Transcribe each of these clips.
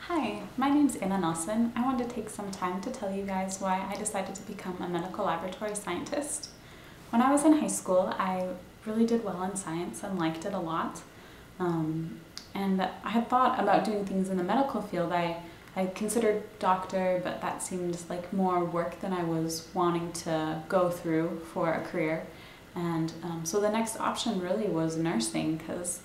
Hi, my name's Anna Nelson. I wanted to take some time to tell you guys why I decided to become a medical laboratory scientist. When I was in high school, I really did well in science and liked it a lot. And I had thought about doing things in the medical field. I considered doctor, but that seemed like more work than I was wanting to go through for a career. And so the next option really was nursing, because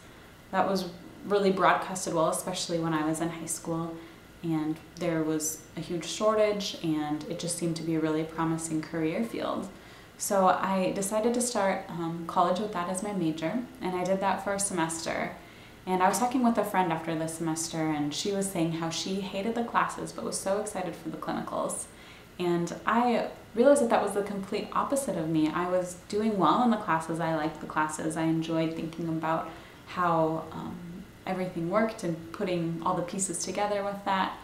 that was really broadcasted well, especially when I was in high school, and there was a huge shortage and it just seemed to be a really promising career field. So I decided to start college with that as my major, and I did that for a semester. And I was talking with a friend after the semester, and she was saying how she hated the classes but was so excited for the clinicals. And I realized that that was the complete opposite of me. I was doing well in the classes, I liked the classes, I enjoyed thinking about how everything worked and putting all the pieces together with that,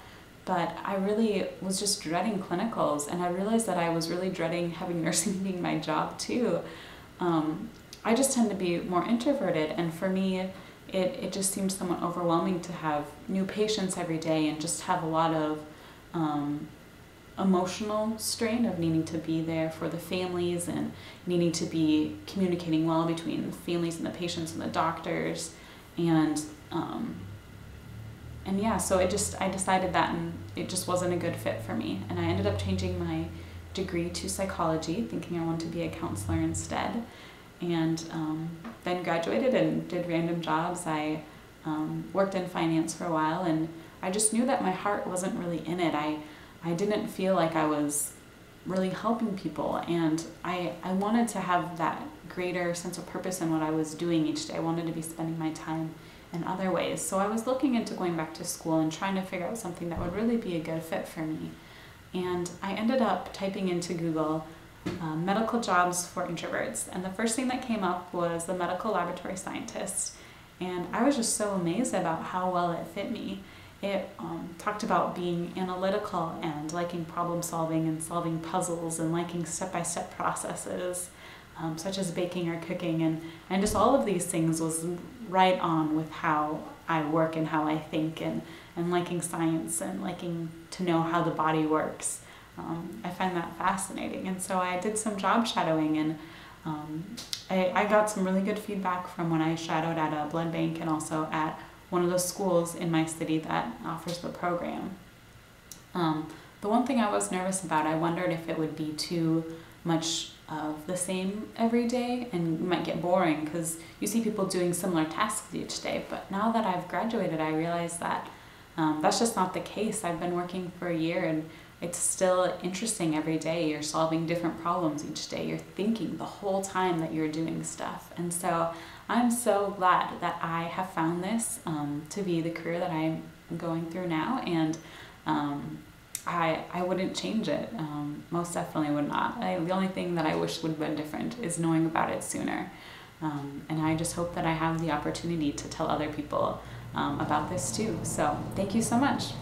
but I really was just dreading clinicals, and I realized that I was really dreading having nursing being my job too. I just tend to be more introverted, and for me it just seemed somewhat overwhelming to have new patients every day and just have a lot of emotional strain of needing to be there for the families and needing to be communicating well between the families and the patients and the doctors. And yeah, so I decided that, and it just wasn't a good fit for me. And I ended up changing my degree to psychology, thinking I wanted to be a counselor instead. And then graduated and did random jobs. I worked in finance for a while, and I just knew that my heart wasn't really in it. I didn't feel like I was really helping people, and I wanted to have that greater sense of purpose in what I was doing each day. I wanted to be spending my time in other ways. So I was looking into going back to school and trying to figure out something that would really be a good fit for me. And I ended up typing into Google medical jobs for introverts, and the first thing that came up was the medical laboratory scientist. And I was just so amazed about how well it fit me. It talked about being analytical and liking problem solving and solving puzzles and liking step-by-step processes, such as baking or cooking, and just all of these things was right on with how I work and how I think, and liking science and liking to know how the body works. I find that fascinating, and so I did some job shadowing, and I got some really good feedback from when I shadowed at a blood bank and also at one of the schools in my city that offers the program. The one thing I was nervous about, I wondered if it would be too much of the same every day and might get boring, because you see people doing similar tasks each day. But now that I've graduated, I realize that that's just not the case. I've been working for a year, and it's still interesting every day. You're solving different problems each day. You're thinking the whole time that you're doing stuff. And so I'm so glad that I have found this to be the career that I'm going through now, and I wouldn't change it. Most definitely would not. The only thing that I wish would have been different is knowing about it sooner. And I just hope that I have the opportunity to tell other people about this too. So thank you so much.